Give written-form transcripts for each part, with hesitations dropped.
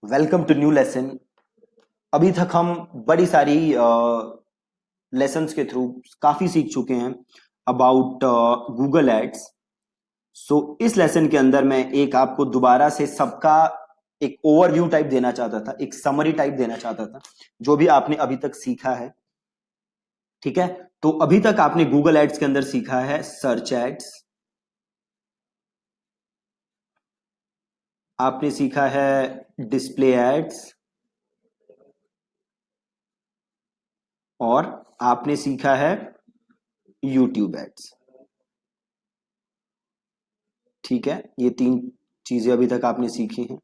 Welcome to new lesson. अभी तक हम बड़ी सारी लेसन्स के थ्रू काफी सीख चुके हैं अबाउट गूगल एड्स। सो इस लेसन के अंदर मैं एक आपको दोबारा से सबका एक ओवरव्यू टाइप देना चाहता था, एक समरी टाइप देना चाहता था, जो भी आपने अभी तक सीखा है। ठीक है, तो अभी तक आपने गूगल एड्स के अंदर सीखा है सर्च एड्स, आपने सीखा है डिस्प्ले एड्स, और आपने सीखा है यूट्यूब एड्स। ठीक है, ये तीन चीजें अभी तक आपने सीखी हैं।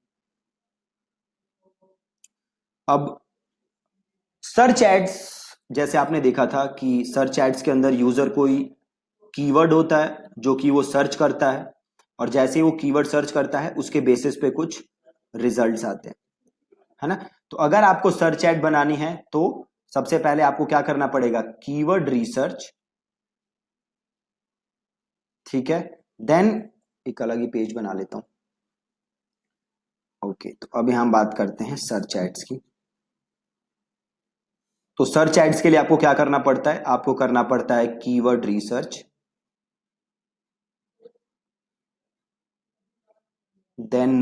अब सर्च एड्स, जैसे आपने देखा था कि सर्च एड्स के अंदर यूजर कोई कीवर्ड होता है जो कि वो सर्च करता है, और जैसे ही वो कीवर्ड सर्च करता है उसके बेसिस पे कुछ रिजल्ट्स आते हैं, है ना। तो अगर आपको सर्च एड बनानी है तो सबसे पहले आपको क्या करना पड़ेगा, कीवर्ड रिसर्च। ठीक है, देन एक अलग ही पेज बना लेता हूं। ओके, तो अभी हम बात करते हैं सर्च एड्स की। तो सर्च एड्स के लिए आपको क्या करना पड़ता है, आपको करना पड़ता है कीवर्ड रिसर्च। देन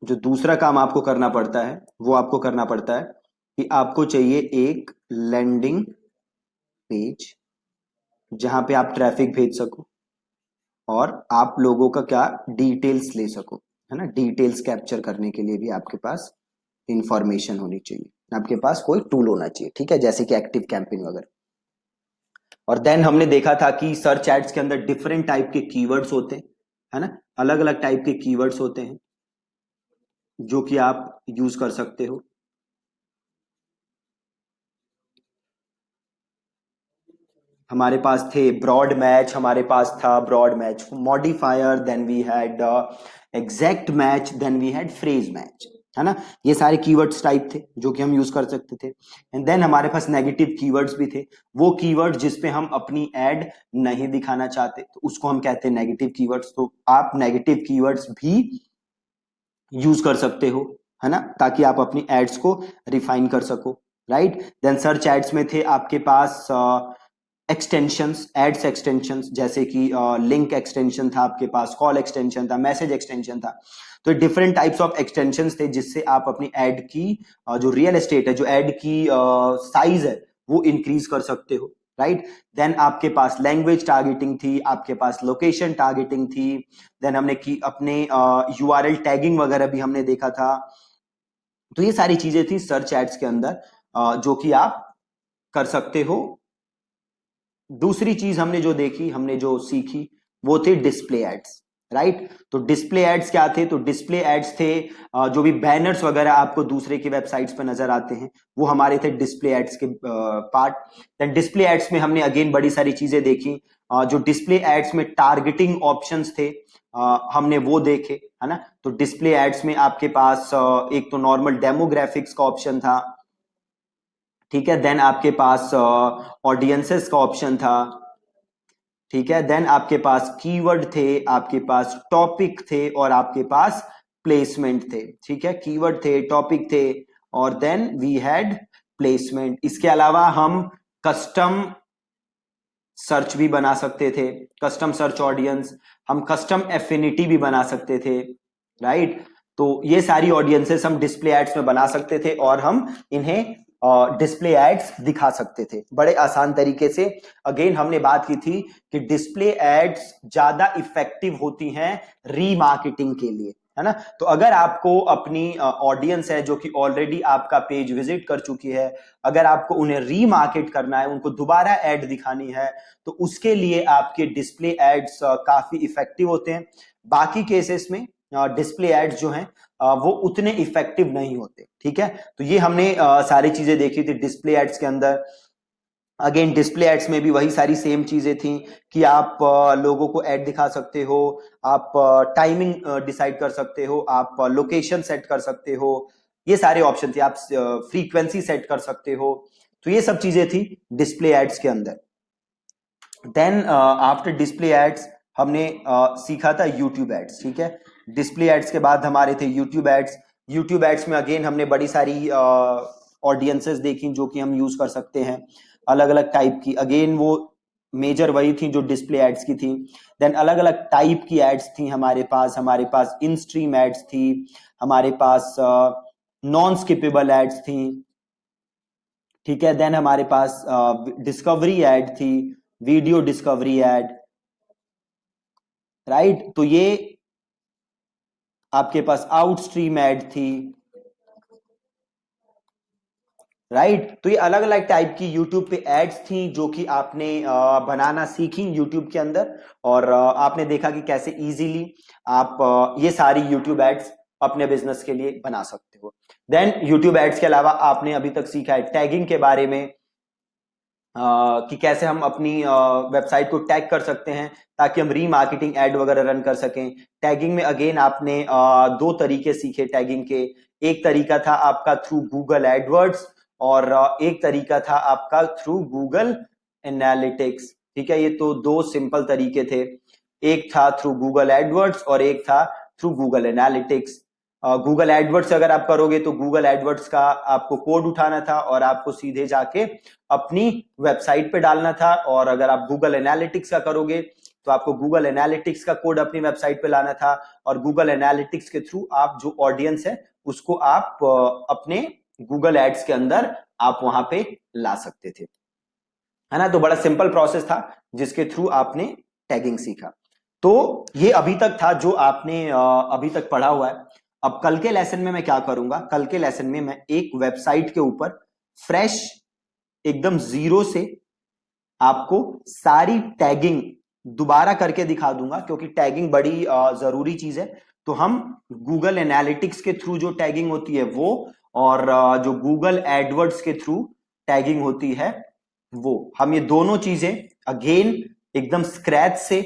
जो दूसरा काम आपको करना पड़ता है वो आपको करना पड़ता है कि आपको चाहिए एक लैंडिंग पेज जहां पे आप ट्रैफिक भेज सको और आप लोगों का क्या डिटेल्स ले सको, है ना। डिटेल्स कैप्चर करने के लिए भी आपके पास इंफॉर्मेशन होनी चाहिए, आपके पास कोई टूल होना चाहिए। ठीक है, जैसे कि एक्टिव कैंपेन वगैरह। और देन हमने देखा था कि सर्च एड्स के अंदर डिफरेंट टाइप के कीवर्ड्स होते हैं, है ना। अलग अलग टाइप के कीवर्ड्स होते हैं जो कि आप यूज कर सकते हो। हमारे पास थे ब्रॉड मैच, हमारे पास था broad match modifier, then we had exact match, then we had phrase match, है ना। ये सारे कीवर्ड्स टाइप थे जो कि हम यूज कर सकते थे। एंड देन हमारे पास नेगेटिव कीवर्ड्स भी थे, वो कीवर्ड जिस पे हम अपनी एड नहीं दिखाना चाहते तो उसको हम कहते हैं नेगेटिव कीवर्ड्स। तो आप नेगेटिव कीवर्ड्स भी यूज कर सकते हो, है ना, ताकि आप अपनी एड्स को रिफाइन कर सको। राइट, देन सर्च एड्स में थे आपके पास एक्सटेंशंस, एड्स एक्सटेंशंस, जैसे कि लिंक एक्सटेंशन था आपके पास, कॉल एक्सटेंशन था, मैसेज एक्सटेंशन था। तो डिफरेंट टाइप्स ऑफ एक्सटेंशंस थे जिससे आप अपनी एड की जो रियल एस्टेट है, जो एड की साइज है, वो इंक्रीज कर सकते हो। राइट, देन आपके पास लैंग्वेज टारगेटिंग थी, आपके पास लोकेशन टारगेटिंग थी, देन हमने की अपने यूआरएल टैगिंग वगैरह भी हमने देखा था। तो ये सारी चीजें थी सर्च एड्स के अंदर जो कि आप कर सकते हो। दूसरी चीज हमने जो देखी, हमने जो सीखी, वो थे डिस्प्ले एड्स। राइट, तो डिस्प्ले एड्स क्या थे, तो डिस्प्ले एड्स थे जो भी बैनर्स वगैरह आपको दूसरे की वेबसाइट्स पर नजर आते हैं, वो हमारे थे डिस्प्ले एड्स के पार्ट। देन डिस्प्ले एड्स में हमने अगेन बड़ी सारी चीजें देखी। जो डिस्प्ले एड्स में टारगेटिंग ऑप्शंस थे, हमने वो देखे, है ना। तो डिस्प्ले एड्स में आपके पास एक तो नॉर्मल डेमोग्राफिक्स का ऑप्शन था। ठीक है, देन आपके पास ऑडियंसेस का ऑप्शन था। ठीक है, देन आपके पास कीवर्ड थे, आपके पास टॉपिक थे, और आपके पास प्लेसमेंट थे। ठीक है, कीवर्ड थे, टॉपिक थे, और देन वी हैड प्लेसमेंट। इसके अलावा हम कस्टम सर्च भी बना सकते थे, कस्टम सर्च ऑडियंस, हम कस्टम एफिनिटी भी बना सकते थे। राइट, तो ये सारी ऑडियंसेस हम डिस्प्ले एड्स में बना सकते थे और हम इन्हें डिस्प्ले एड्स दिखा सकते थे बड़े आसान तरीके से। अगेन हमने बात की थी कि डिस्प्ले एड्स ज्यादा इफेक्टिव होती हैं रीमार्केटिंग के लिए, है ना। तो अगर आपको अपनी ऑडियंस है जो कि ऑलरेडी आपका पेज विजिट कर चुकी है, अगर आपको उन्हें रीमार्केट करना है, उनको दोबारा एड दिखानी है, तो उसके लिए आपके डिस्प्ले एड्स काफी इफेक्टिव होते हैं। बाकी केसेस में डिस्प्ले एड्स जो हैं वो उतने इफेक्टिव नहीं होते। ठीक है, तो ये हमने सारी चीजें देखी थी डिस्प्ले एड्स के अंदर। अगेन डिस्प्ले एड्स में भी वही सारी सेम चीजें थी कि आप लोगों को एड दिखा सकते हो, आप टाइमिंग डिसाइड कर सकते हो, आप लोकेशन सेट कर सकते हो, ये सारे ऑप्शन थे, आप फ्रीक्वेंसी सेट कर सकते हो। तो ये सब चीजें थी डिस्प्ले एड्स के अंदर। देन आफ्टर डिस्प्ले एड्स हमने सीखा था यूट्यूब एड्स। ठीक है, डिस्प्ले एड्स के बाद हमारे थे यूट्यूब एड्स। यूट्यूब एड्स में अगेन हमने बड़ी सारी ऑडियंसेस देखी जो कि हम यूज कर सकते हैं, अलग अलग टाइप की। अगेन वो मेजर वही थी जो डिस्प्ले एड्स की थी। देन अलग अलग टाइप की एड्स थी हमारे पास इन स्ट्रीम एड्स थी, हमारे पास नॉन स्किपेबल एड्स थी, ठीक है। देन हमारे पास डिस्कवरी एड थी, वीडियो डिस्कवरी एड, राइट। तो ये आपके पास आउटस्ट्रीम एड थी, राइट। तो ये अलग अलग टाइप की यूट्यूब पे एड्स थी जो कि आपने बनाना सीखी यूट्यूब के अंदर, और आपने देखा कि कैसे इजीली आप ये सारी यूट्यूब एड्स अपने बिजनेस के लिए बना सकते हो। देन यूट्यूब एड्स के अलावा आपने अभी तक सीखा है टैगिंग के बारे में, कि कैसे हम अपनी वेबसाइट को टैग कर सकते हैं ताकि हम रीमार्केटिंग एड वगैरह रन कर सकें। टैगिंग में अगेन आपने दो तरीके सीखे टैगिंग के। एक तरीका था आपका थ्रू गूगल एडवर्ड्स, और एक तरीका था आपका थ्रू गूगल एनालिटिक्स, ठीक है। ये तो दो सिंपल तरीके थे, एक था थ्रू गूगल एडवर्ड्स और एक था through Google analytics. Google AdWords अगर आप करोगे तो गूगल एडवर्ड्स का आपको कोड उठाना था और आपको सीधे जाके अपनी वेबसाइट पे डालना था, और अगर आप गूगल एनालिटिक्स का करोगे तो आपको गूगल एनालिटिक्स का कोड अपनी वेबसाइट पे लाना था, और गूगल एनालिटिक्स के थ्रू आप जो ऑडियंस है उसको आप अपने गूगल एड्स के अंदर आप वहां पे ला सकते थे, है ना। तो बड़ा सिंपल प्रोसेस था जिसके थ्रू आपने टैगिंग सीखा। तो ये अभी तक था जो आपने अभी तक पढ़ा हुआ है। अब कल के लेसन में मैं क्या करूंगा, कल के लेसन में मैं एक वेबसाइट के ऊपर फ्रेश एकदम जीरो से आपको सारी टैगिंग दोबारा करके दिखा दूंगा, क्योंकि टैगिंग बड़ी जरूरी चीज है। तो हम गूगल एनालिटिक्स के थ्रू जो टैगिंग होती है वो, और जो गूगल एडवर्ड्स के थ्रू टैगिंग होती है वो, हम ये दोनों चीजें अगेन एकदम स्क्रैच से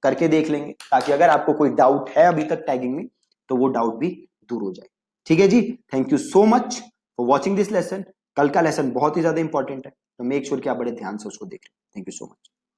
करके देख लेंगे, ताकि अगर आपको कोई डाउट है अभी तक टैगिंग में तो वो डाउट भी दूर हो जाए। ठीक है जी, thank you so much for watching this lesson. कल का लेसन बहुत ही ज्यादा इंपॉर्टेंट है, तो मेक श्योर कि आप बड़े ध्यान से उसको देख लें। Thank you so much.